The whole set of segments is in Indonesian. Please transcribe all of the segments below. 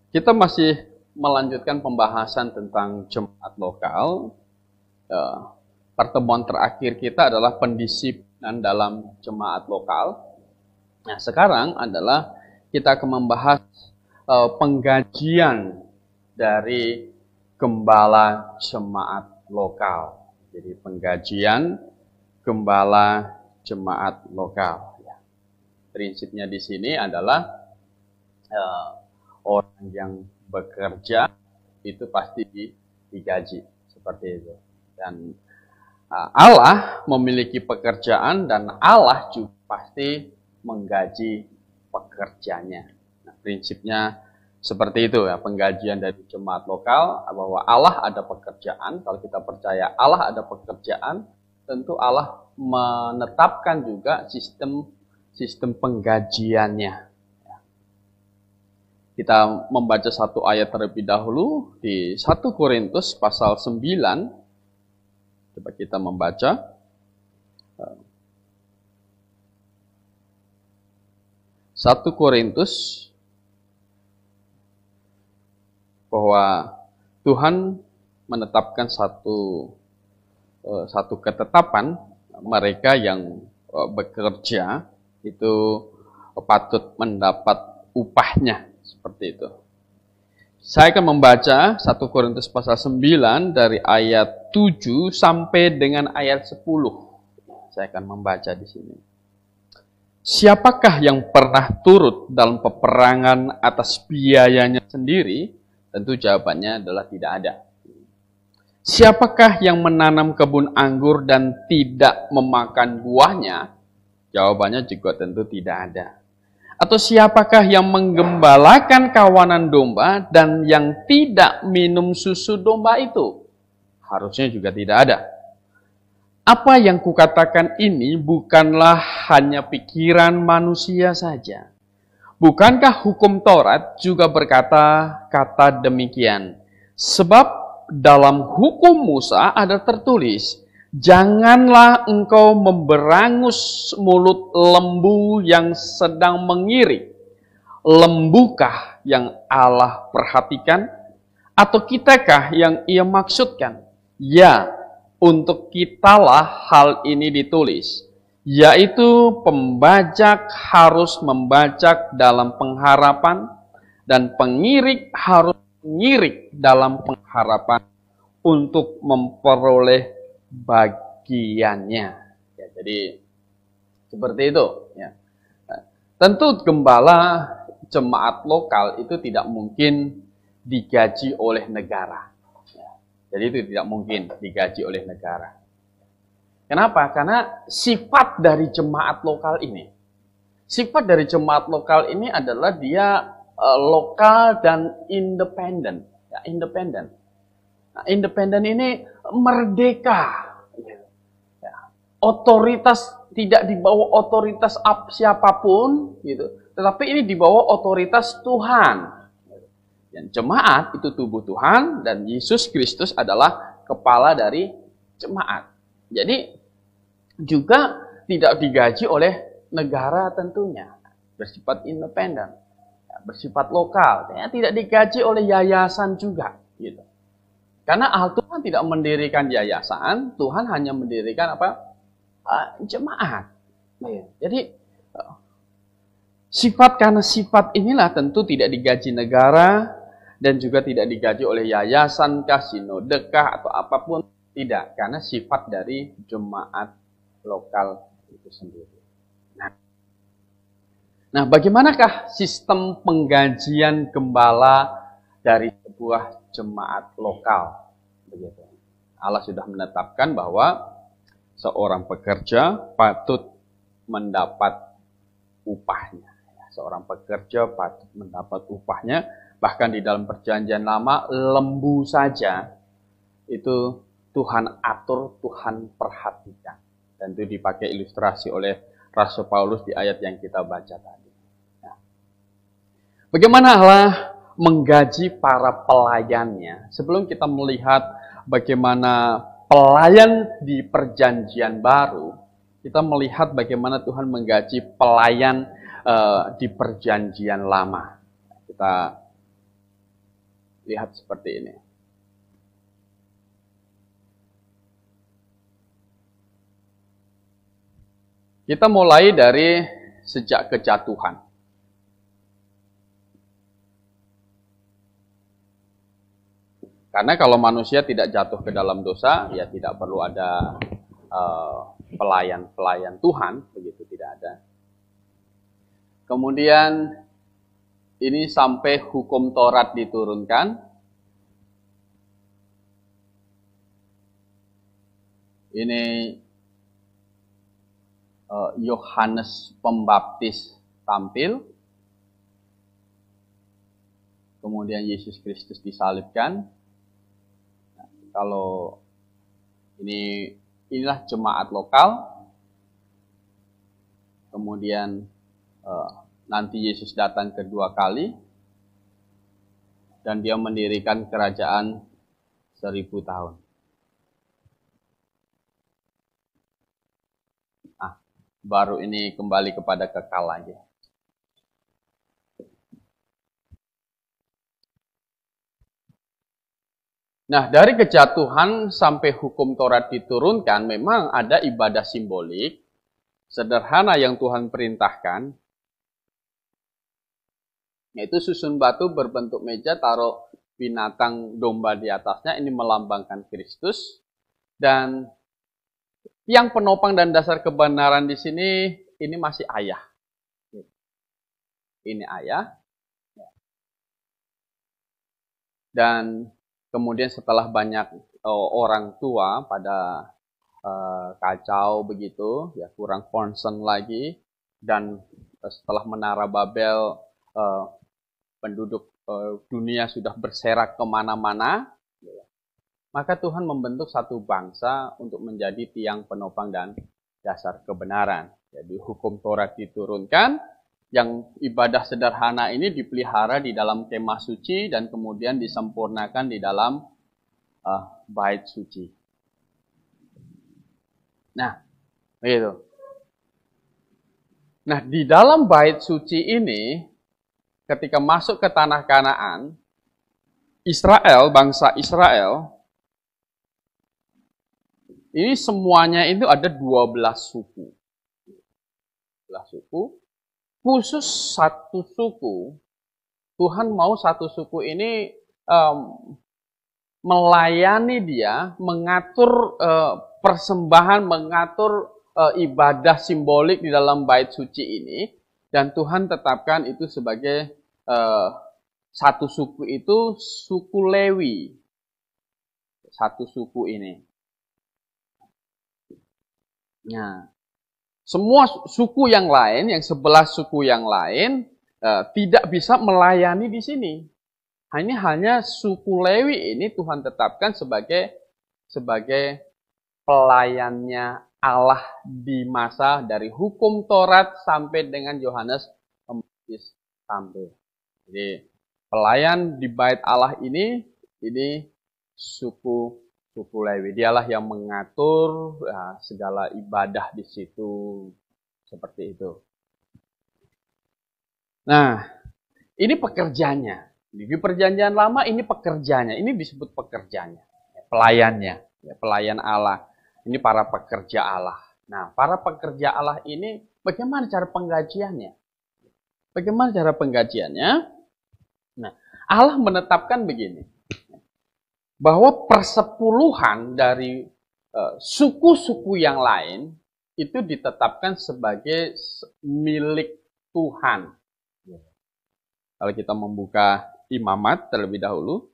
Kita masih melanjutkan pembahasan tentang jemaat lokal. Pertemuan terakhir kita adalah pendisiplinan dalam jemaat lokal. Nah, sekarang adalah kita akan membahas penggajian dari gembala jemaat lokal. Jadi penggajian gembala jemaat lokal. Prinsipnya di sini adalah orang yang bekerja itu pasti digaji seperti itu. Dan Allah memiliki pekerjaan dan Allah juga pasti menggaji pekerjanya. Nah, prinsipnya seperti itu ya, penggajian dari jemaat lokal, bahwa Allah ada pekerjaan. Kalau kita percaya Allah ada pekerjaan, tentu Allah menetapkan juga sistem penggajiannya. Kita membaca satu ayat terlebih dahulu di 1 Korintus pasal 9. Coba kita membaca. 1 Korintus, bahwa Tuhan menetapkan satu ketetapan, mereka yang bekerja itu patut mendapat upahnya. Seperti itu. Saya akan membaca 1 Korintus pasal 9 dari ayat 7 sampai dengan ayat 10. Saya akan membaca di sini. Siapakah yang pernah turut dalam peperangan atas biayanya sendiri? Tentu jawabannya adalah tidak ada. Siapakah yang menanam kebun anggur dan tidak memakan buahnya? Jawabannya juga tentu tidak ada. Atau siapakah yang menggembalakan kawanan domba dan yang tidak minum susu domba itu? Harusnya juga tidak ada. Apa yang kukatakan ini bukanlah hanya pikiran manusia saja. Bukankah hukum Taurat juga berkata demikian? Sebab dalam hukum Musa ada tertulis, janganlah engkau memberangus mulut lembu yang sedang mengirik. Lembukah yang Allah perhatikan? Atau kitakah yang ia maksudkan? Ya, untuk kitalah hal ini ditulis. Yaitu pembajak harus membajak dalam pengharapan, dan pengirik harus mengirik dalam pengharapan untuk memperoleh bagiannya. Ya, jadi seperti itu. Ya. Nah, tentu gembala jemaat lokal itu tidak mungkin digaji oleh negara. Ya, jadi itu tidak mungkin digaji oleh negara. Kenapa? Karena sifat dari jemaat lokal ini adalah dia lokal dan independen. Ya, independen. Nah, independen ini merdeka. Ya. Otoritas tidak di bawah otoritas siapapun, gitu. Tetapi ini di bawah otoritas Tuhan. Dan jemaat itu tubuh Tuhan dan Yesus Kristus adalah kepala dari jemaat. Jadi juga tidak digaji oleh negara tentunya, bersifat independen, bersifat lokal. Ya, tidak digaji oleh yayasan juga, gitu. Karena Tuhan tidak mendirikan yayasan, Tuhan hanya mendirikan apa? Jemaat. Jadi karena sifat inilah tentu tidak digaji negara dan juga tidak digaji oleh yayasan kah, sinodekah atau apapun, tidak, karena sifat dari jemaat lokal itu sendiri. Nah, bagaimanakah sistem penggajian gembala dari sebuah jemaat lokal? Begitu. Allah sudah menetapkan bahwa seorang pekerja patut mendapat upahnya. Seorang pekerja patut mendapat upahnya. Bahkan di dalam perjanjian lama, lembu saja itu Tuhan atur, Tuhan perhatikan. Dan itu dipakai ilustrasi oleh Rasul Paulus di ayat yang kita baca tadi. Nah, bagaimana Allah menggaji para pelayannya? Sebelum kita melihat bagaimana pelayan di perjanjian baru, kita melihat bagaimana Tuhan menggaji pelayan di perjanjian lama. Kita lihat seperti ini. Kita mulai dari sejak kejatuhan. Karena kalau manusia tidak jatuh ke dalam dosa, ya tidak perlu ada pelayan-pelayan Tuhan, begitu, tidak ada. Kemudian ini sampai hukum Taurat diturunkan. Ini Yohanes Pembaptis tampil. Kemudian Yesus Kristus disalibkan. Nah, kalau inilah jemaat lokal. Kemudian nanti Yesus datang kedua kali. Dan dia mendirikan kerajaan 1000 tahun. Baru ini kembali kepada kekal lagi. Nah, dari kejatuhan sampai hukum Taurat diturunkan, memang ada ibadah simbolik, sederhana yang Tuhan perintahkan, yaitu susun batu berbentuk meja, taruh binatang domba di atasnya, ini melambangkan Kristus, dan yang penopang dan dasar kebenaran di sini, ini masih ayah. Ini ayah. Dan kemudian setelah banyak orang tua pada kacau begitu, ya kurang concern lagi, dan setelah Menara Babel, penduduk dunia sudah berserak kemana-mana, maka Tuhan membentuk satu bangsa untuk menjadi tiang penopang dan dasar kebenaran. Jadi hukum Taurat diturunkan, yang ibadah sederhana ini dipelihara di dalam kemah suci dan kemudian disempurnakan di dalam bait suci. Nah, begitu. Nah, di dalam bait suci ini, ketika masuk ke tanah Kanaan, Israel, bangsa Israel, ini semuanya itu ada 12 suku. 12 suku. Khusus satu suku, Tuhan mau satu suku ini melayani dia, mengatur persembahan, mengatur ibadah simbolik di dalam bait suci ini. Dan Tuhan tetapkan itu sebagai satu suku itu suku Lewi. Satu suku ini. Nah, semua suku yang lain, yang 11 suku yang lain, tidak bisa melayani di sini. Hanya suku Lewi ini Tuhan tetapkan sebagai pelayannya Allah di masa dari hukum Taurat sampai dengan Yohanes Pembaptis tampil. Jadi pelayan di bait Allah ini suku Lewi. Dialah yang mengatur segala ibadah di situ, seperti itu. Nah, ini pekerjanya. Di perjanjian lama ini pekerjanya. Ini disebut pekerjanya, pelayannya, pelayan Allah. Ini para pekerja Allah. Nah, para pekerja Allah ini bagaimana cara penggajiannya? Bagaimana cara penggajiannya? Nah, Allah menetapkan begini. Bahwa persepuluhan dari suku-suku yang lain itu ditetapkan sebagai milik Tuhan. Kalau kita membuka Imamat terlebih dahulu.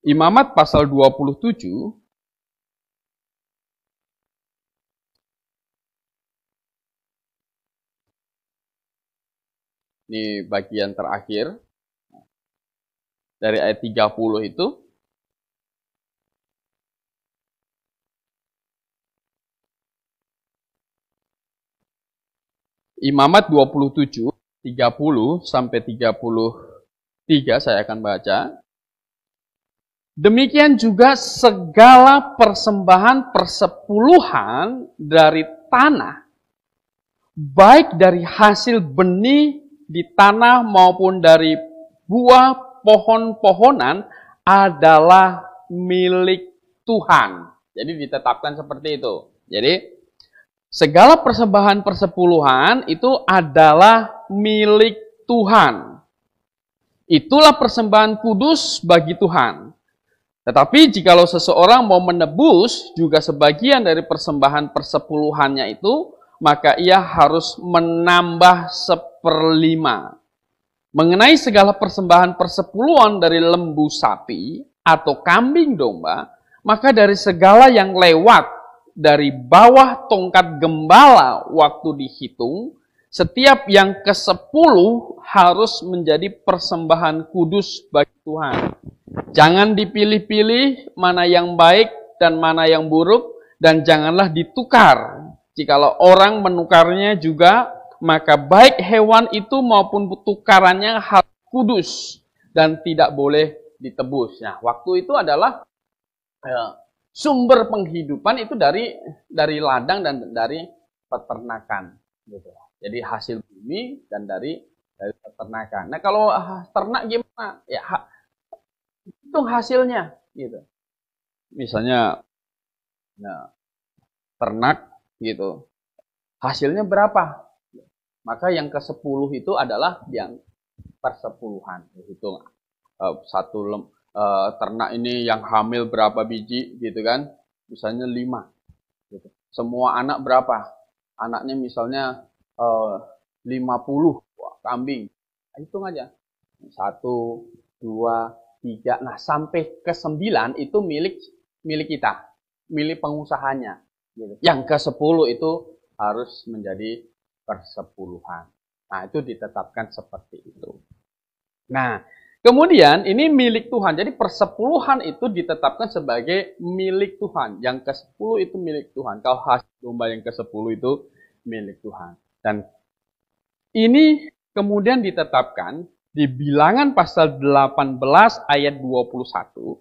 Imamat pasal 27. Ini bagian terakhir dari ayat 30 itu. Imamat 27, 30 sampai 33 saya akan baca. Demikian juga segala persembahan persepuluhan dari tanah, baik dari hasil benih di tanah maupun dari buah pohon-pohonan adalah milik Tuhan. Jadi ditetapkan seperti itu. Jadi segala persembahan persepuluhan itu adalah milik Tuhan. Itulah persembahan kudus bagi Tuhan. Tetapi jikalau seseorang mau menebus juga sebagian dari persembahan persepuluhannya itu, maka ia harus menambah 1/5. Mengenai segala persembahan persepuluhan dari lembu sapi atau kambing domba, maka dari segala yang lewat dari bawah tongkat gembala waktu dihitung, setiap yang ke-10 harus menjadi persembahan kudus bagi Tuhan. Jangan dipilih-pilih mana yang baik dan mana yang buruk, dan janganlah ditukar. Jikalau orang menukarnya juga, maka baik hewan itu maupun tukarannya harus kudus dan tidak boleh ditebus. Nah, waktu itu adalah sumber penghidupan itu dari ladang dan dari peternakan, gitu. Jadi hasil bumi dan dari peternakan. Nah, kalau ternak gimana? Ya, itu hasilnya, gitu. Misalnya, ternak, gitu. Hasilnya berapa? Maka yang ke-10 itu adalah yang persepuluhan. Hitung satu ternak ini yang hamil berapa biji, gitu kan? Misalnya 5. Gitu. Semua anak berapa? Anaknya misalnya 50 kambing. Hitung aja. 1, 2, 3. Nah, sampai ke-9 itu milik kita. Milik pengusahanya. Gitu. Yang ke-10 itu harus menjadi persepuluhan. Nah, itu ditetapkan seperti itu. Nah, kemudian ini milik Tuhan. Jadi persepuluhan itu ditetapkan sebagai milik Tuhan. Yang ke-10 itu milik Tuhan. Kalau hasil domba yang ke-10 itu milik Tuhan. Dan ini kemudian ditetapkan di Bilangan pasal 18 ayat 21.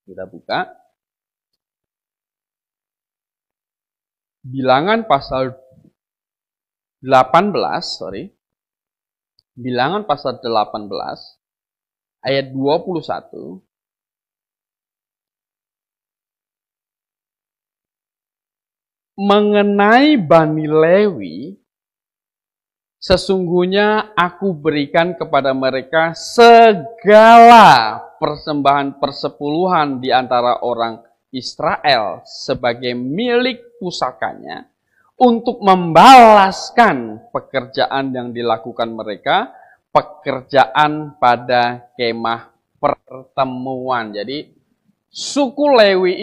Kita buka. Bilangan pasal 18, Bilangan pasal 18 ayat 21. Mengenai Bani Lewi, sesungguhnya aku berikan kepada mereka segala persembahan persepuluhan di antara orang Israel sebagai milik pusakanya, untuk membalaskan pekerjaan yang dilakukan mereka, pekerjaan pada kemah pertemuan. Jadi suku Lewi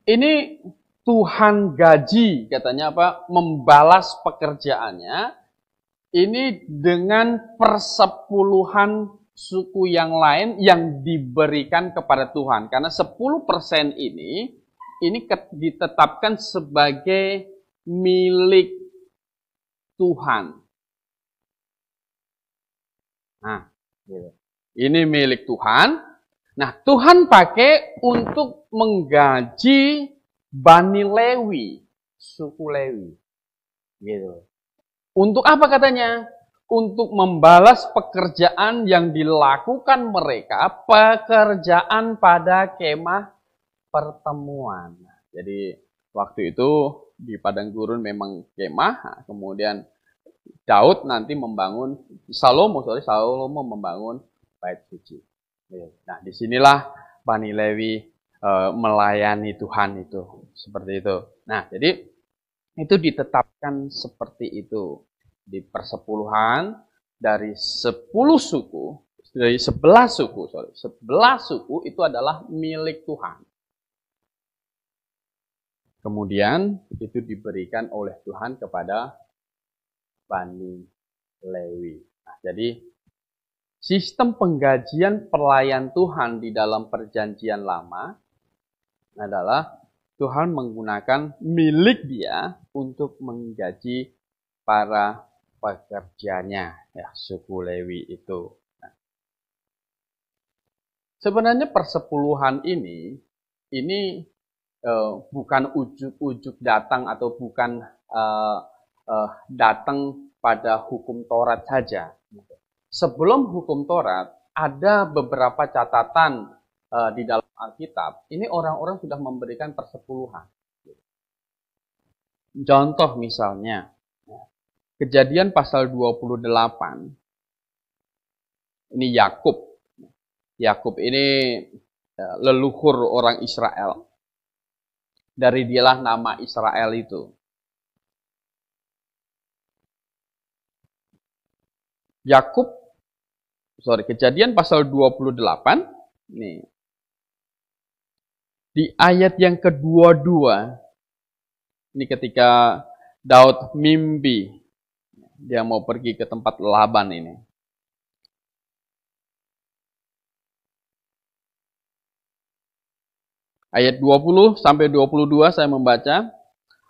ini Tuhan gaji, katanya apa? Membalas pekerjaannya ini dengan persepuluhan suku yang lain yang diberikan kepada Tuhan. Karena 10% ini ditetapkan sebagai milik Tuhan. Nah, gitu. Ini milik Tuhan. Nah, Tuhan pakai untuk menggaji Bani Lewi, suku Lewi. Gitu. Untuk apa katanya? Untuk membalas pekerjaan yang dilakukan mereka, pekerjaan pada kemah pertemuan. Jadi waktu itu di padang gurun memang kemah, kemudian Daud nanti Salomo membangun bait suci. Nah, disinilah Bani Lewi melayani Tuhan itu, seperti itu. Nah, jadi itu ditetapkan seperti itu di persepuluhan dari 11 suku itu adalah milik Tuhan. Kemudian itu diberikan oleh Tuhan kepada Bani Lewi. Nah, jadi sistem penggajian pelayan Tuhan di dalam perjanjian lama adalah Tuhan menggunakan milik dia untuk menggaji para pekerjanya, ya, suku Lewi itu. Nah, sebenarnya persepuluhan ini bukan ujuk-ujuk datang atau bukan datang pada hukum Taurat saja. Sebelum hukum Taurat, ada beberapa catatan di dalam Alkitab. Ini orang-orang sudah memberikan persepuluhan. Contoh misalnya, Kejadian pasal 28. Ini Yakub. Yakub ini leluhur orang Israel. Dari dialah nama Israel itu. Kejadian pasal 28. Nih. Di ayat yang kedua-dua. Ini ketika Daud mimpi. Dia mau pergi ke tempat Laban ini. Ayat 20 sampai 22 saya membaca.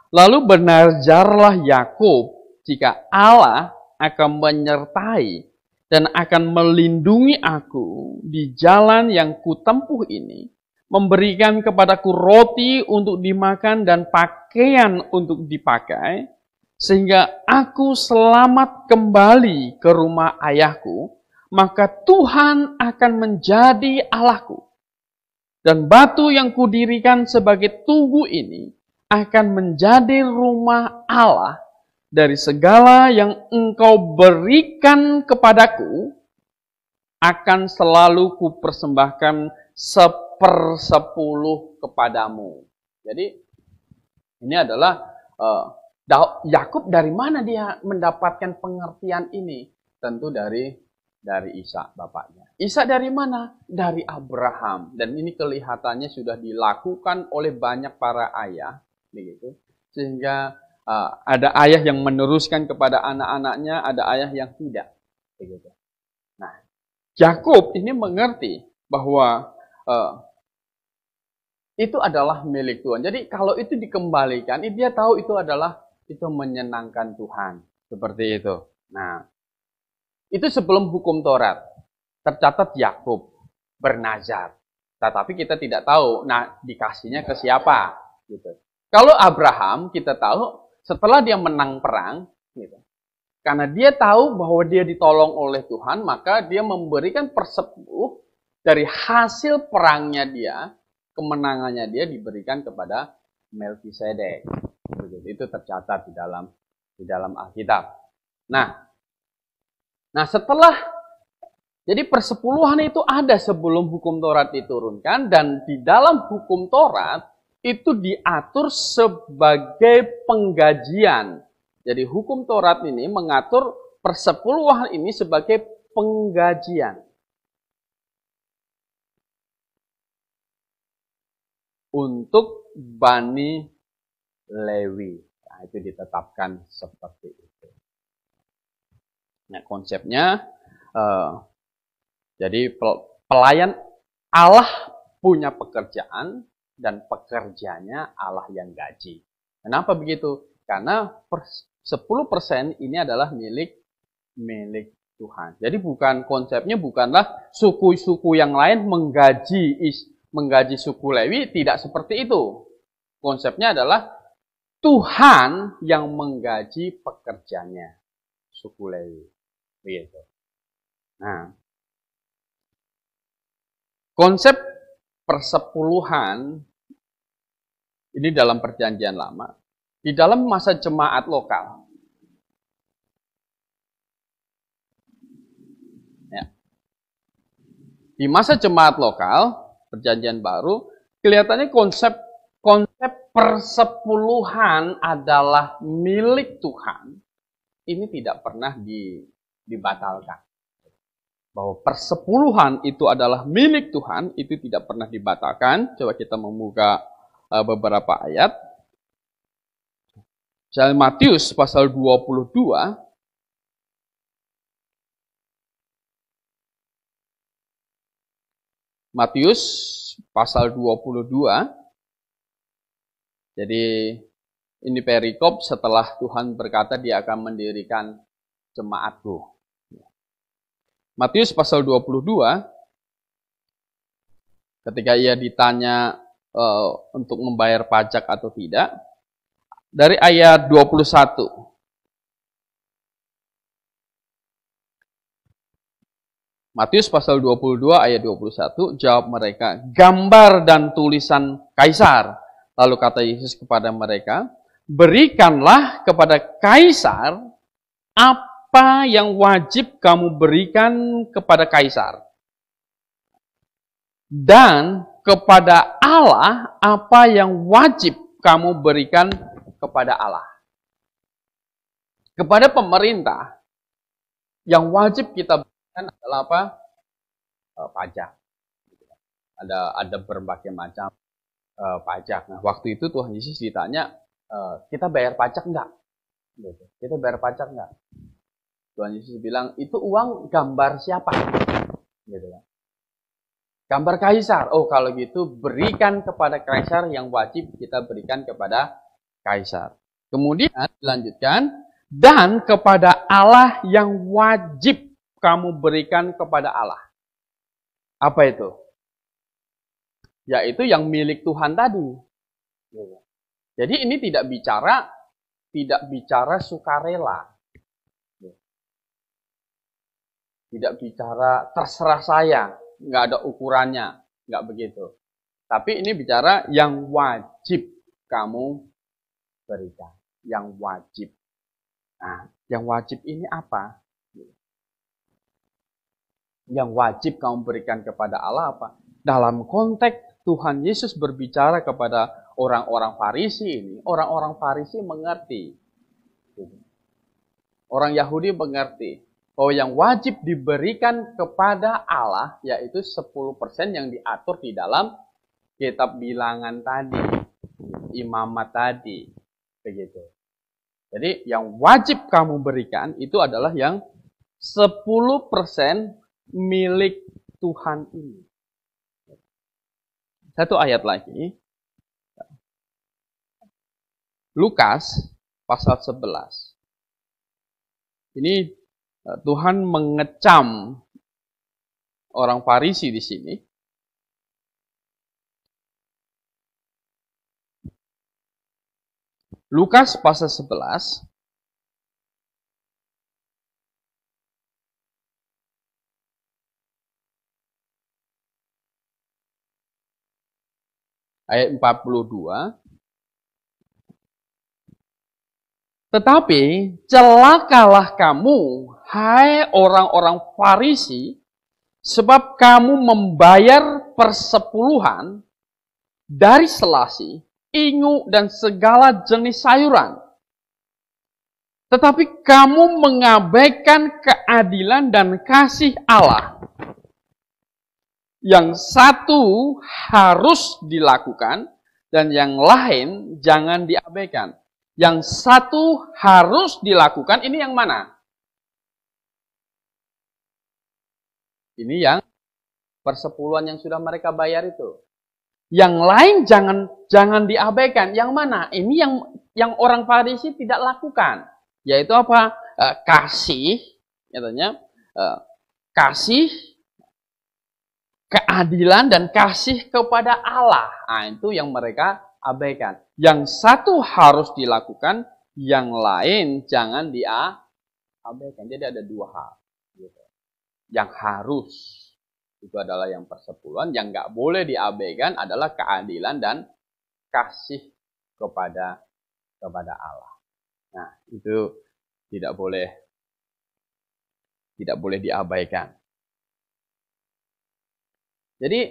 Lalu bernazarlah Yakub jika Allah akan menyertai dan akan melindungi aku di jalan yang kutempuh ini, memberikan kepadaku roti untuk dimakan dan pakaian untuk dipakai, sehingga aku selamat kembali ke rumah ayahku, maka Tuhan akan menjadi Allahku. Dan batu yang kudirikan sebagai tugu ini akan menjadi rumah Allah dari segala yang engkau berikan kepadaku, akan selalu kupersembahkan 1/10 kepadamu. Jadi ini adalah Yakub dari mana dia mendapatkan pengertian ini? Tentu dari Ishak bapaknya. Ishak dari mana? Dari Abraham. Dan ini kelihatannya sudah dilakukan oleh banyak para ayah, begitu. Sehingga ada ayah yang meneruskan kepada anak-anaknya, ada ayah yang tidak, begitu. Nah, Yakub ini mengerti bahwa itu adalah milik Tuhan. Jadi kalau itu dikembalikan, dia tahu itu menyenangkan Tuhan. Seperti itu. Nah, itu sebelum hukum Taurat. Tercatat Yakub bernazar. Tetapi kita tidak tahu, dikasihnya ke siapa. Gitu. Kalau Abraham, kita tahu setelah dia menang perang, gitu. Karena dia tahu bahwa dia ditolong oleh Tuhan, maka dia memberikan 1/10 dari hasil perangnya dia, kemenangannya dia diberikan kepada Melkisedek. Itu tercatat di dalam Alkitab. Nah setelah jadi persepuluhan itu ada sebelum hukum Taurat diturunkan, dan di dalam hukum Taurat itu diatur sebagai penggajian. Jadi hukum Taurat ini mengatur persepuluhan ini sebagai penggajian untuk Bani Lewi. Nah, itu ditetapkan seperti itu. Nah, konsepnya, jadi pelayan Allah punya pekerjaan dan pekerjanya Allah yang gaji. Kenapa begitu? Karena 10% ini adalah milik Tuhan. Jadi konsepnya bukanlah suku-suku yang lain menggaji suku Lewi, tidak seperti itu. Konsepnya adalah Tuhan yang menggaji pekerjanya suku Lewi. Begitu. Nah, konsep persepuluhan ini dalam Perjanjian Lama, di dalam masa jemaat lokal. Ya. Di masa jemaat lokal, Perjanjian Baru, kelihatannya konsep persepuluhan adalah milik Tuhan. Ini tidak pernah dibatalkan. Bahwa persepuluhan itu adalah milik Tuhan, itu tidak pernah dibatalkan. Coba kita membuka beberapa ayat. Misalnya Matius pasal 22. Matius pasal 22. Jadi ini perikop setelah Tuhan berkata dia akan mendirikan jemaatku. Matius pasal 22, ketika ia ditanya untuk membayar pajak atau tidak, dari ayat 21. Matius pasal 22 ayat 21, jawab mereka, gambar dan tulisan kaisar. Lalu kata Yesus kepada mereka, berikanlah kepada kaisar apa yang wajib kamu berikan kepada kaisar. Dan kepada Allah apa yang wajib kamu berikan kepada Allah. Kepada pemerintah, yang wajib kita berikan adalah apa? Pajak. Ada berbagai macam pajak. Nah, waktu itu Tuhan Yesus ditanya, kita bayar pajak enggak? Gitu. Kita bayar pajak enggak? Tuhan Yesus bilang, itu uang gambar siapa? Gitu kan. Gambar kaisar. Oh, kalau gitu berikan kepada kaisar yang wajib kita berikan kepada kaisar. Kemudian dilanjutkan, dan kepada Allah yang wajib kamu berikan kepada Allah. Apa itu? Yaitu yang milik Tuhan tadi. Jadi ini tidak bicara sukarela. Tidak bicara terserah saya, nggak ada ukurannya, nggak begitu. Tapi ini bicara yang wajib kamu berikan, yang wajib. Nah, yang wajib ini apa? Yang wajib kamu berikan kepada Allah apa? Dalam konteks Tuhan Yesus berbicara kepada orang-orang Farisi ini, orang-orang Farisi mengerti. Orang Yahudi mengerti bahwa yang wajib diberikan kepada Allah yaitu 10% yang diatur di dalam kitab bilangan tadi, imamat tadi, begitu. Jadi yang wajib kamu berikan itu adalah yang 10% milik Tuhan ini. Satu ayat lagi. Lukas pasal 11. Ini Tuhan mengecam orang Farisi di sini. Lukas pasal 11 ayat 42. Tetapi celakalah kamu, hai orang-orang Farisi, sebab kamu membayar persepuluhan dari selasi, ingu, dan segala jenis sayuran. Tetapi kamu mengabaikan keadilan dan kasih Allah. Yang satu harus dilakukan dan yang lain jangan diabaikan. Yang satu harus dilakukan, ini yang mana? Ini yang persepuluhan yang sudah mereka bayar itu. Yang lain jangan diabaikan. Yang mana? Ini yang orang Farisi tidak lakukan. Yaitu apa? Kasih, katanya, kasih, keadilan dan kasih kepada Allah. Nah, itu yang mereka abaikan. Yang satu harus dilakukan, yang lain jangan diabaikan. Jadi ada dua hal. Gitu. Yang harus itu adalah yang persepuluhan, yang nggak boleh diabaikan adalah keadilan dan kasih kepada Allah. Nah, itu tidak boleh diabaikan. Jadi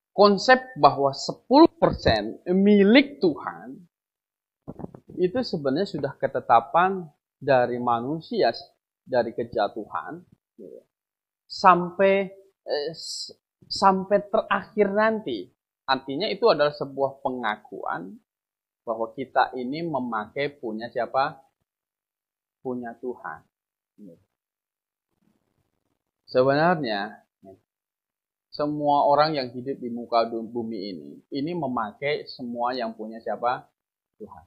konsep bahwa 10% milik Tuhan itu sebenarnya sudah ketetapan dari manusia, dari kejatuhan, sampai terakhir nanti. Artinya itu adalah sebuah pengakuan bahwa kita ini memakai punya siapa? Punya Tuhan. Sebenarnya semua orang yang hidup di muka bumi ini memakai semua yang punya siapa? Tuhan.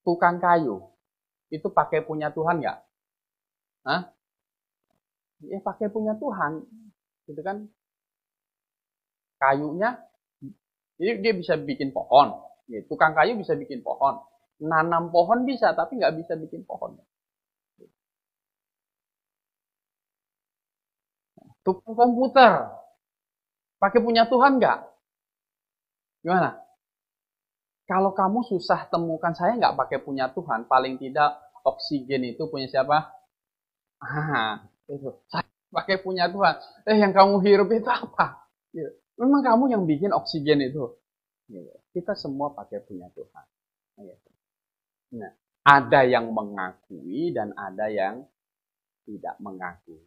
Tukang kayu, itu pakai punya Tuhan nggak? Hah? Ya pakai punya Tuhan, gitu kan? Kayunya, jadi dia bisa bikin pohon. Ya, tukang kayu bisa bikin pohon. Nanam pohon bisa, tapi nggak bisa bikin pohon. Tukang komputer. Pakai punya Tuhan nggak? Gimana? Kalau kamu susah temukan saya nggak pakai punya Tuhan, paling tidak oksigen itu punya siapa? Itu. Saya pakai punya Tuhan. Yang kamu hirup itu apa? Memang kamu yang bikin oksigen itu. Kita semua pakai punya Tuhan. Nah, ada yang mengakui dan ada yang tidak mengakui.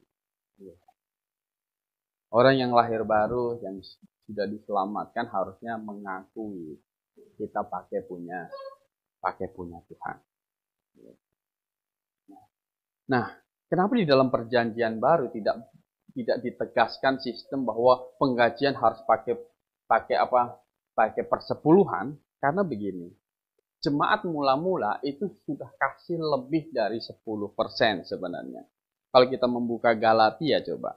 Orang yang lahir baru, yang sudah diselamatkan harusnya mengakui kita pakai punya Tuhan. Nah, kenapa di dalam perjanjian baru tidak ditegaskan sistem bahwa penggajian harus pakai persepuluhan? Karena begini, jemaat mula-mula itu sudah kasih lebih dari 10% sebenarnya. Kalau kita membuka Galatia coba.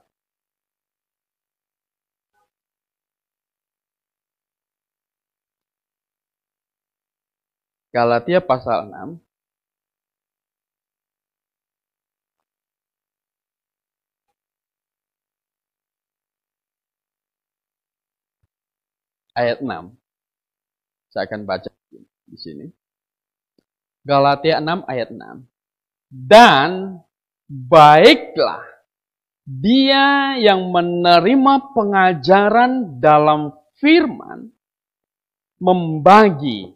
Galatia pasal 6. Ayat 6. Saya akan baca di sini. Galatia 6 ayat 6. Dan baiklah dia yang menerima pengajaran dalam firman membagi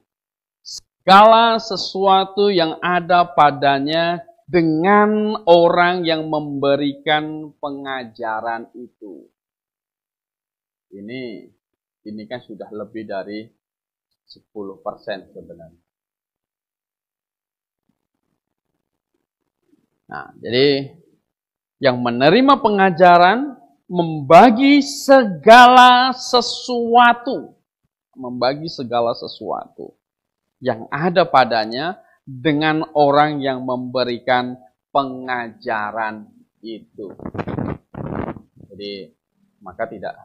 segala sesuatu yang ada padanya dengan orang yang memberikan pengajaran itu. Ini kan sudah lebih dari 10% sebenarnya. Nah, jadi yang menerima pengajaran membagi segala sesuatu. Membagi segala sesuatu yang ada padanya dengan orang yang memberikan pengajaran itu. Jadi maka tidak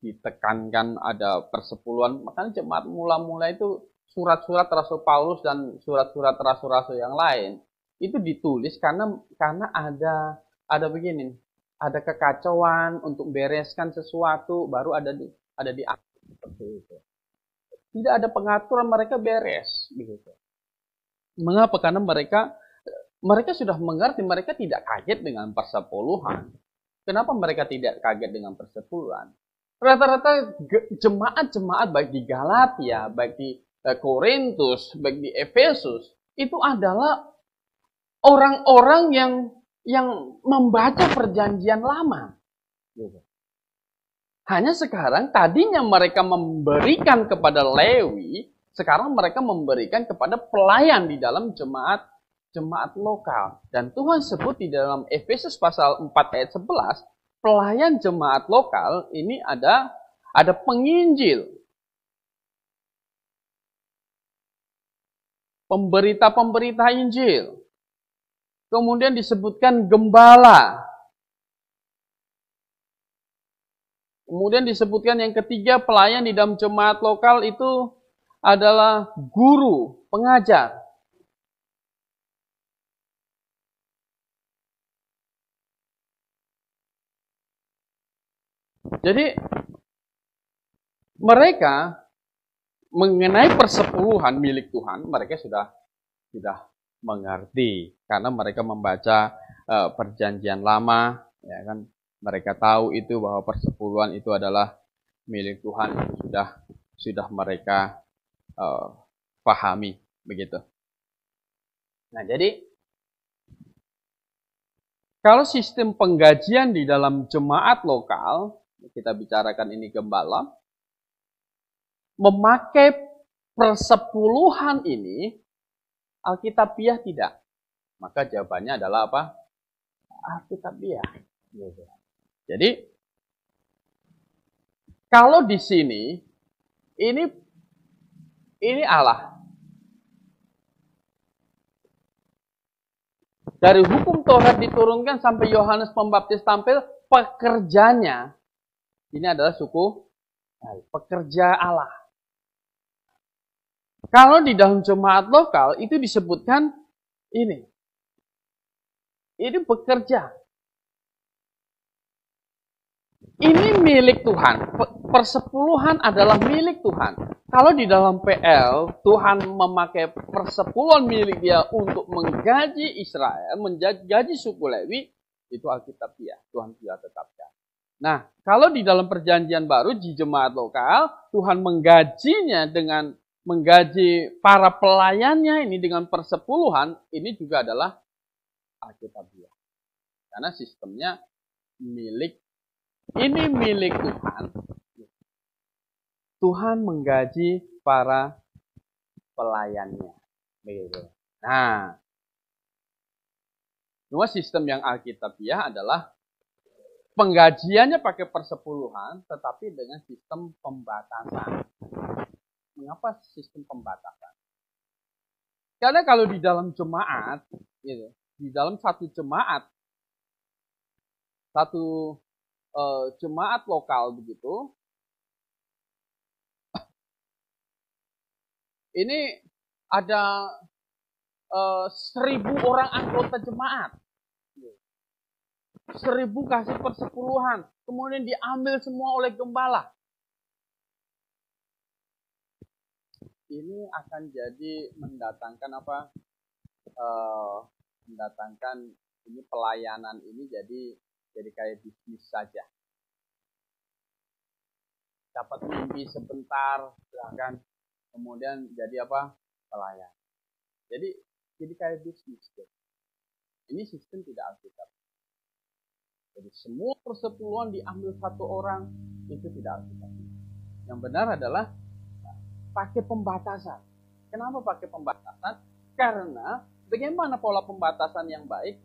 ditekankan ada persepuluhan. Makanya jemaat mula-mula itu surat-surat Rasul Paulus dan surat-surat rasul-rasul yang lain itu ditulis karena ada begini, ada kekacauan untuk bereskan sesuatu baru ada di seperti itu. Tidak ada pengaturan, mereka beres begitu. Mengapa? Karena mereka sudah mengerti, mereka tidak kaget dengan persepuluhan. Kenapa mereka tidak kaget dengan persepuluhan? Rata-rata jemaat-jemaat baik di Galatia, baik di Korintus, baik di Efesus, itu adalah orang-orang yang membaca perjanjian lama. Hanya sekarang tadinya mereka memberikan kepada Lewi, sekarang mereka memberikan kepada pelayan di dalam jemaat lokal. Dan Tuhan sebut di dalam Efesus pasal 4 ayat 11, pelayan jemaat lokal ini ada penginjil, pemberita Injil. Kemudian disebutkan gembala. Kemudian disebutkan yang ketiga, pelayan di dalam jemaat lokal itu adalah guru, pengajar. Jadi mereka mengenai persepuluhan milik Tuhan, mereka sudah mengerti karena mereka membaca perjanjian lama, ya kan? Mereka tahu itu bahwa persepuluhan itu adalah milik Tuhan, itu sudah mereka pahami begitu. Nah, jadi kalau sistem penggajian di dalam jemaat lokal, kita bicarakan ini gembala, memakai persepuluhan ini Alkitabiah tidak. Maka jawabannya adalah apa? Alkitabiah. Jadi kalau di sini ini Allah. Dari hukum Taurat diturunkan sampai Yohanes Pembaptis tampil, pekerjanya ini adalah suku pekerja Allah. Kalau di dalam jemaat lokal itu disebutkan ini. ini bekerja. Ini milik Tuhan. Persepuluhan adalah milik Tuhan. Kalau di dalam PL, Tuhan memakai persepuluhan milik dia untuk menggaji Israel, menggaji suku Lewi, itu Alkitabiah. Tuhan sudah tetapkan. Nah, kalau di dalam perjanjian baru, di jemaat lokal, Tuhan menggajinya dengan menggaji para pelayannya ini dengan persepuluhan, ini juga adalah Alkitabiah. Karena sistemnya milik Tuhan. Tuhan menggaji para pelayannya. Begitu. Nah, semua sistem yang Alkitabiah adalah penggajiannya pakai persepuluhan, tetapi dengan sistem pembatasan. Mengapa sistem pembatasan? Karena kalau di dalam jemaat, gitu, di dalam satu jemaat lokal begitu, ini ada 1.000 orang anggota jemaat, 1.000 kasih persepuluhan, kemudian diambil semua oleh gembala. Ini akan jadi mendatangkan apa? Mendatangkan ini pelayanan ini jadi kayak bisnis saja. Dapat mimpi sebentar, silahkan. Kemudian jadi apa? Pelayan. Jadi kayak bisnis. Ini sistem tidak Alkitab. Jadi semua persepuluhan diambil satu orang, itu tidak Alkitab. Yang benar adalah pakai pembatasan. Kenapa pakai pembatasan? Karena bagaimana pola pembatasan yang baik?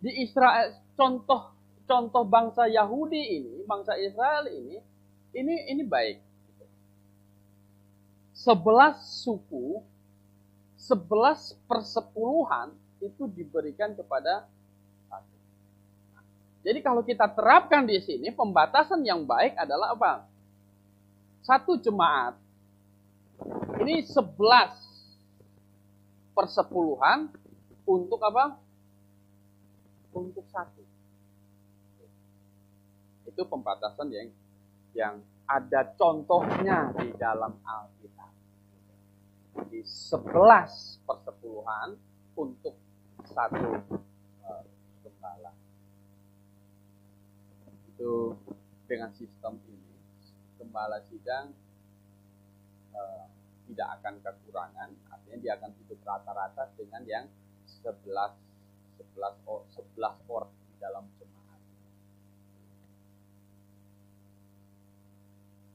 Di Israel, contoh bangsa Yahudi ini, bangsa Israel ini baik. 11 suku, 11 persepuluhan itu diberikan kepada satu. Jadi kalau kita terapkan di sini, pembatasan yang baik adalah apa? Satu jemaat, ini 11 persepuluhan untuk apa? Untuk satu. Itu pembatasan yang ada contohnya di dalam Alkitab. Jadi 11 persepuluhan untuk satu gembala. Itu dengan sistem ini, gembala sidang tidak akan kekurangan, artinya dia akan hidup rata-rata dengan yang 11 orang di dalam jemaat.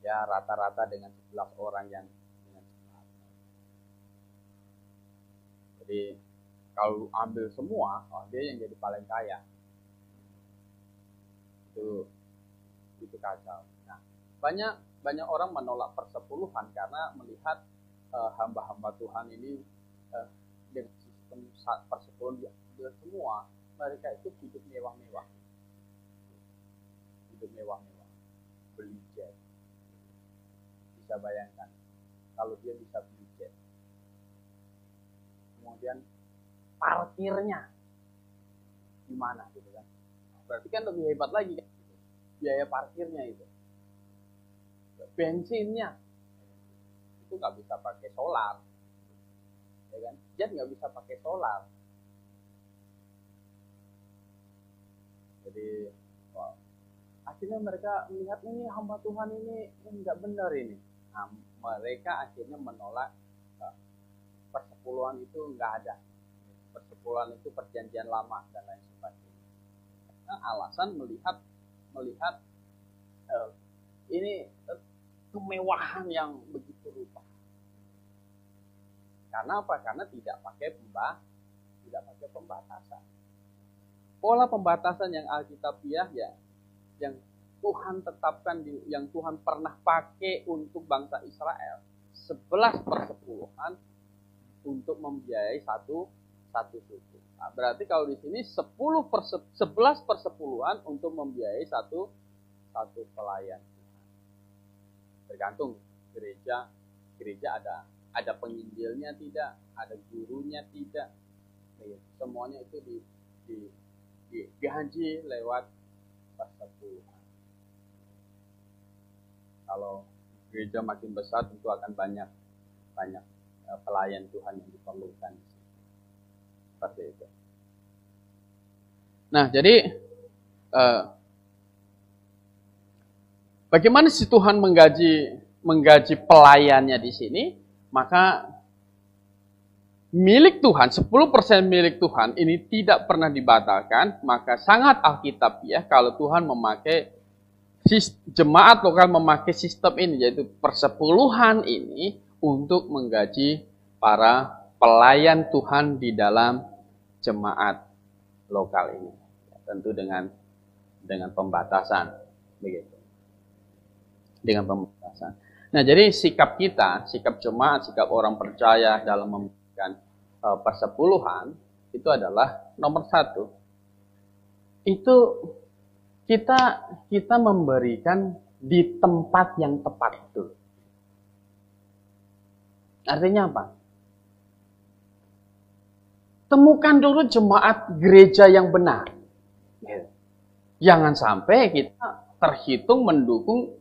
Ya, rata-rata dengan 11 orang yang dengan jemaat. Jadi kalau ambil semua, dia yang jadi paling kaya. Itu kacau. Nah, banyak orang menolak persepuluhan karena melihat hamba-hamba Tuhan ini dengan sistem persepuluhan diambil semua, mereka itu hidup mewah-mewah, beli jet. Bisa bayangkan kalau dia bisa beli jet, kemudian parkirnya gimana gitu kan? Berarti kan lebih hebat lagi kan? Biaya parkirnya itu, bensinnya itu nggak bisa pakai solar, ya kan? Jet nggak bisa pakai solar. Jadi akhirnya mereka melihat ini hamba Tuhan ini nggak benar ini. Nah, mereka akhirnya menolak persepuluhan itu nggak ada. Persepuluhan itu perjanjian lama dan lain sebagainya. Nah, alasan melihat ini kemewahan yang begitu rupa. Karena apa? Karena tidak pakai pembatasan. Pola pembatasan yang Alkitabiah yang Tuhan tetapkan, yang Tuhan pernah pakai untuk bangsa Israel, 11 persepuluhan untuk membiayai satu suku. Nah, berarti kalau di sini 11 persepuluhan untuk membiayai satu pelayan. Tergantung gereja ada penginjilnya tidak, ada gurunya tidak, semuanya itu digaji lewat persepuluhan. Kalau gereja makin besar tentu akan banyak pelayan Tuhan yang diperlukan. Seperti itu. Nah, jadi bagaimana si Tuhan menggaji pelayannya di sini? Maka milik Tuhan, 10% milik Tuhan ini tidak pernah dibatalkan, maka sangat alkitabiah kalau Tuhan memakai jemaat lokal memakai sistem ini, yaitu persepuluhan ini untuk menggaji para pelayan Tuhan di dalam jemaat lokal ini. Tentu dengan pembatasan, begitu. Dengan pembatasan. Nah, jadi sikap kita, sikap jemaat, sikap orang percaya dalam memberikan persepuluhan itu adalah nomor satu. Itu kita memberikan di tempat yang tepat dulu. Artinya apa? Temukan dulu jemaat gereja yang benar. Jangan sampai kita terhitung mendukung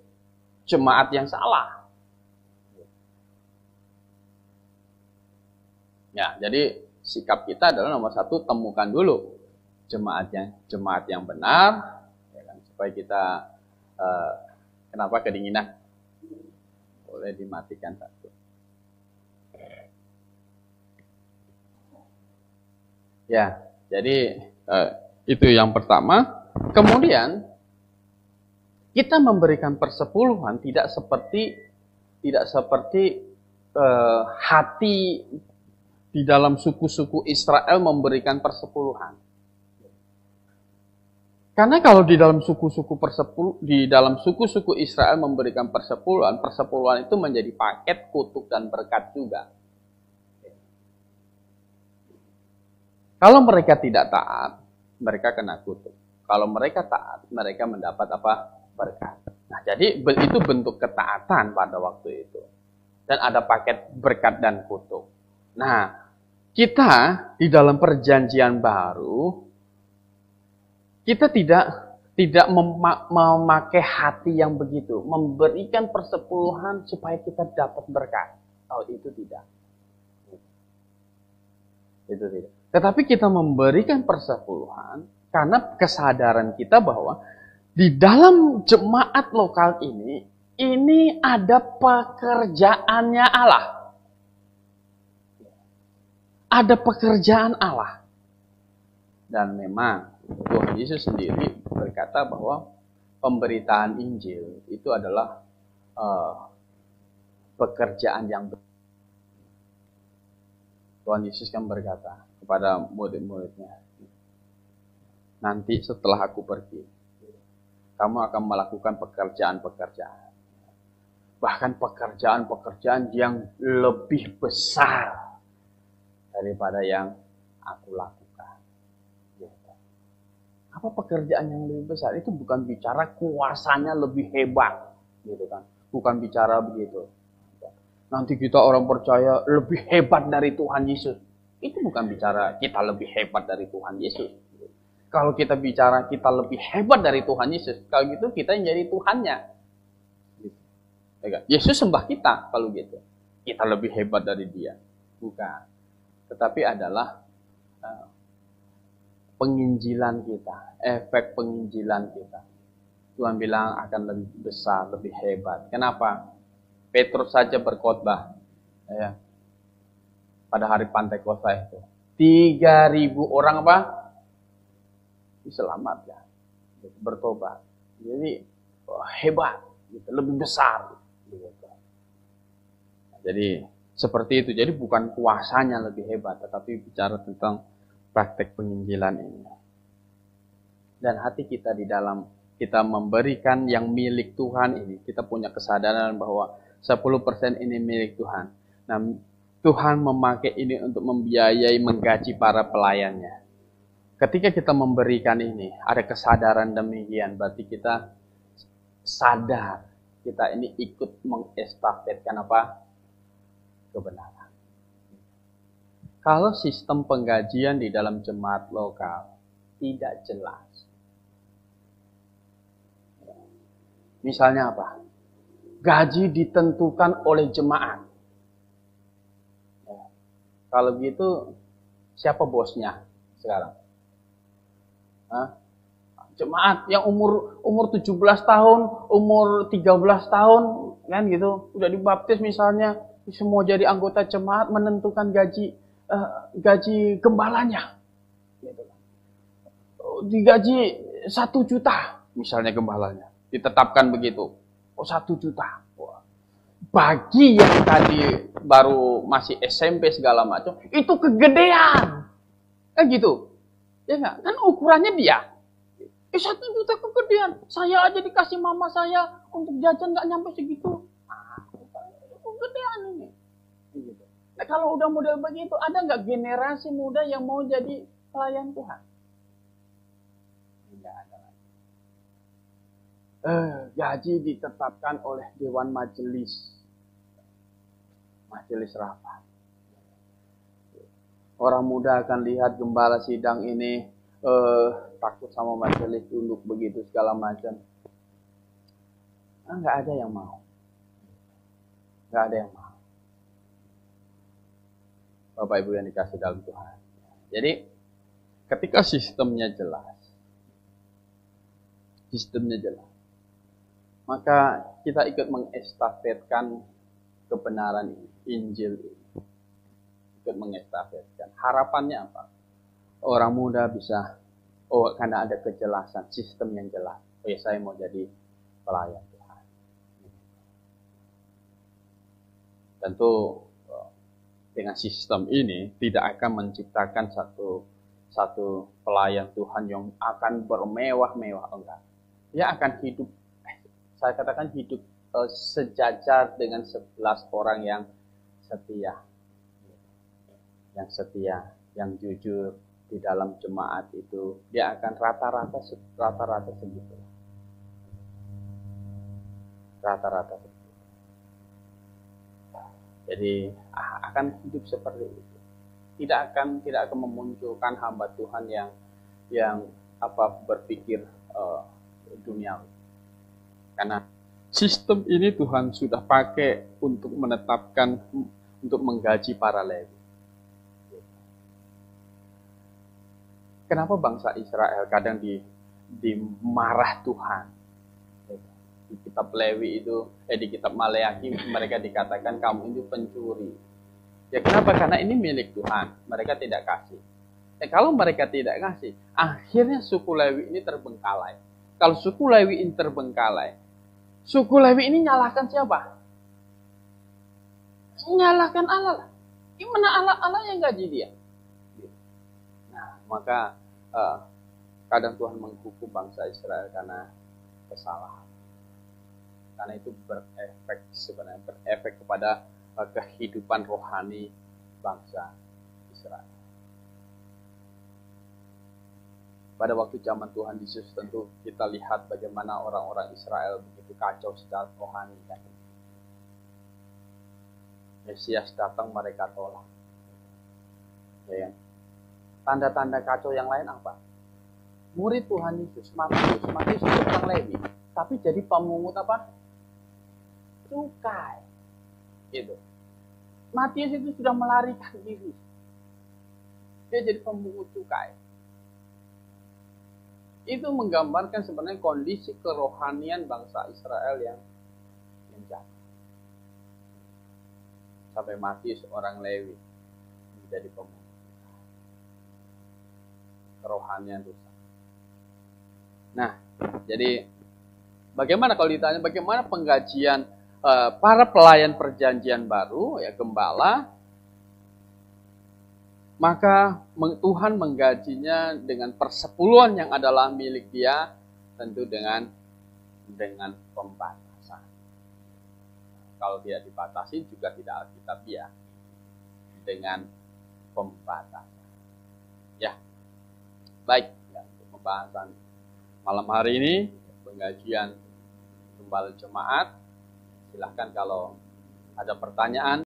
jemaat yang salah. Ya, jadi sikap kita adalah nomor satu, temukan dulu jemaat yang benar. Supaya kita, kenapa kedinginan? Boleh dimatikan satu. Ya, jadi itu yang pertama. Kemudian kita memberikan persepuluhan tidak seperti hati di dalam suku-suku Israel memberikan persepuluhan. Karena kalau di dalam suku-suku Israel memberikan persepuluhan itu menjadi paket kutuk dan berkat juga. Kalau mereka tidak taat, mereka kena kutuk. Kalau mereka taat, mereka mendapat apa? Berkat. Nah, jadi itu bentuk ketaatan pada waktu itu. Dan ada paket berkat dan kutuk. Nah, kita di dalam perjanjian baru kita tidak memakai hati yang begitu, memberikan persepuluhan supaya kita dapat berkat. Oh, itu tidak. Itu tidak. Tetapi kita memberikan persepuluhan karena kesadaran kita bahwa di dalam jemaat lokal ini ada pekerjaannya Allah. Ada pekerjaan Allah. Dan memang Tuhan Yesus sendiri berkata bahwa pemberitaan Injil itu adalah pekerjaan yang besar. Tuhan Yesus kan berkata kepada murid-muridnya, nanti setelah aku pergi, kamu akan melakukan pekerjaan-pekerjaan. Bahkan pekerjaan-pekerjaan yang lebih besar daripada yang aku lakukan. Apa pekerjaan yang lebih besar? Itu bukan bicara kuasanya lebih hebat, gitu kan? Bukan bicara begitu. Nanti kita orang percaya lebih hebat dari Tuhan Yesus. Itu bukan bicara kita lebih hebat dari Tuhan Yesus. Kalau kita bicara kita lebih hebat dari Tuhan Yesus, kalau gitu kita yang jadi Tuhannya. Yesus sembah kita kalau gitu. Kita lebih hebat dari Dia. Bukan. Tetapi adalah penginjilan kita, efek penginjilan kita. Tuhan bilang akan lebih besar, lebih hebat. Kenapa? Petrus saja berkhotbah ya, pada hari Pantekosta itu. 3.000 orang apa? Diselamatkan, bertobat. Jadi hebat, gitu, lebih besar. Gitu. Jadi seperti itu. Jadi bukan kuasanya lebih hebat, tetapi bicara tentang praktek penginjilan ini. Dan hati kita di dalam kita memberikan yang milik Tuhan ini, kita punya kesadaran bahwa 10% ini milik Tuhan. Nah, Tuhan memakai ini untuk membiayai, menggaji para pelayannya. Ketika kita memberikan ini, ada kesadaran demikian, berarti kita sadar, kita ini ikut mengestafetkan apa? Kebenaran. Kalau sistem penggajian di dalam jemaat lokal tidak jelas. Misalnya apa? Gaji ditentukan oleh jemaat. Kalau gitu, siapa bosnya sekarang? Hah? Jemaat yang umur 17 tahun, umur 13 tahun, kan gitu, udah dibaptis misalnya, semua jadi anggota jemaat menentukan gaji gembalanya. Gitu. Digaji 1 juta, misalnya gembalanya. Ditetapkan begitu. 1 juta. Wah. Bagi yang tadi baru masih SMP segala macam, itu kegedean. Kan gitu. Ya enggak? Kan ukurannya dia. 1 juta kegedean. Saya aja dikasih mama saya untuk jajan nggak nyampe segitu. Kegedean ini. Gitu. Nah, kalau udah model begitu, ada nggak generasi muda yang mau jadi pelayan Tuhan? Tidak ada. Gaji ditetapkan oleh Dewan Majelis Rapat. Orang muda akan lihat gembala sidang ini takut sama majelis, tunduk begitu segala macam. Nggak ada yang mau. Nggak ada yang mau. Bapak Ibu yang dikasih dalam Tuhan. Jadi ketika sistemnya jelas, maka kita ikut mengestafetkan kebenaran ini, Injil ini. Ikut mengestafetkan. Harapannya apa? Orang muda bisa, karena ada kejelasan, sistem yang jelas. Saya mau jadi pelayan Tuhan. Tentu dengan sistem ini tidak akan menciptakan satu pelayan Tuhan yang akan bermewah-mewah, enggak. Dia akan hidup, saya katakan hidup sejajar dengan 11 orang yang setia. Yang setia, yang jujur di dalam jemaat itu, dia akan rata-rata segitu. Rata-rata segitu. Jadi akan hidup seperti itu. Tidak akan memunculkan hamba Tuhan yang berpikir duniawi. Karena sistem ini Tuhan sudah pakai untuk menetapkan, untuk menggaji para Lewi. Kenapa bangsa Israel kadang dimarah Tuhan? Di kitab Lewi itu, di kitab Maleakhi mereka dikatakan kamu itu pencuri. Ya kenapa? Karena ini milik Tuhan. Mereka tidak kasih. Kalau mereka tidak kasih, akhirnya suku Lewi ini terbengkalai. Kalau suku Lewi ini terbengkalai, suku Lewi ini nyalahkan siapa? Nyalahkan Allah. Gimana Allah yang gaji dia? Nah, maka kadang Tuhan menghukum bangsa Israel karena kesalahan. Karena itu berefek kepada kehidupan rohani bangsa Israel. Pada waktu zaman Tuhan Yesus tentu kita lihat bagaimana orang-orang Israel begitu kacau secara rohani. Kan? Mesias datang mereka tolak. Ya, tanda-tanda kacau yang lain apa? Murid Tuhan Yesus, Matius itu orang Lewi, tapi jadi pemungut apa? Cukai. Gitu. Matius itu sudah melarikan diri. Dia jadi pemungut cukai. Itu menggambarkan sebenarnya kondisi kerohanian bangsa Israel yang jatuh. Sampai Matius orang Lewi menjadi pemungut. Kerohanian rusak. Nah, jadi bagaimana kalau ditanya bagaimana penggajian para pelayan perjanjian baru, ya gembala, maka Tuhan menggajinya dengan persepuluhan yang adalah milik dia, tentu dengan pembatasan. Kalau tidak dibatasi juga tidak alkitabiah, dengan pembatasan. Ya, baik. Ya, untuk pembahasan malam hari ini penggajian gembala jemaat. Silahkan kalau ada pertanyaan.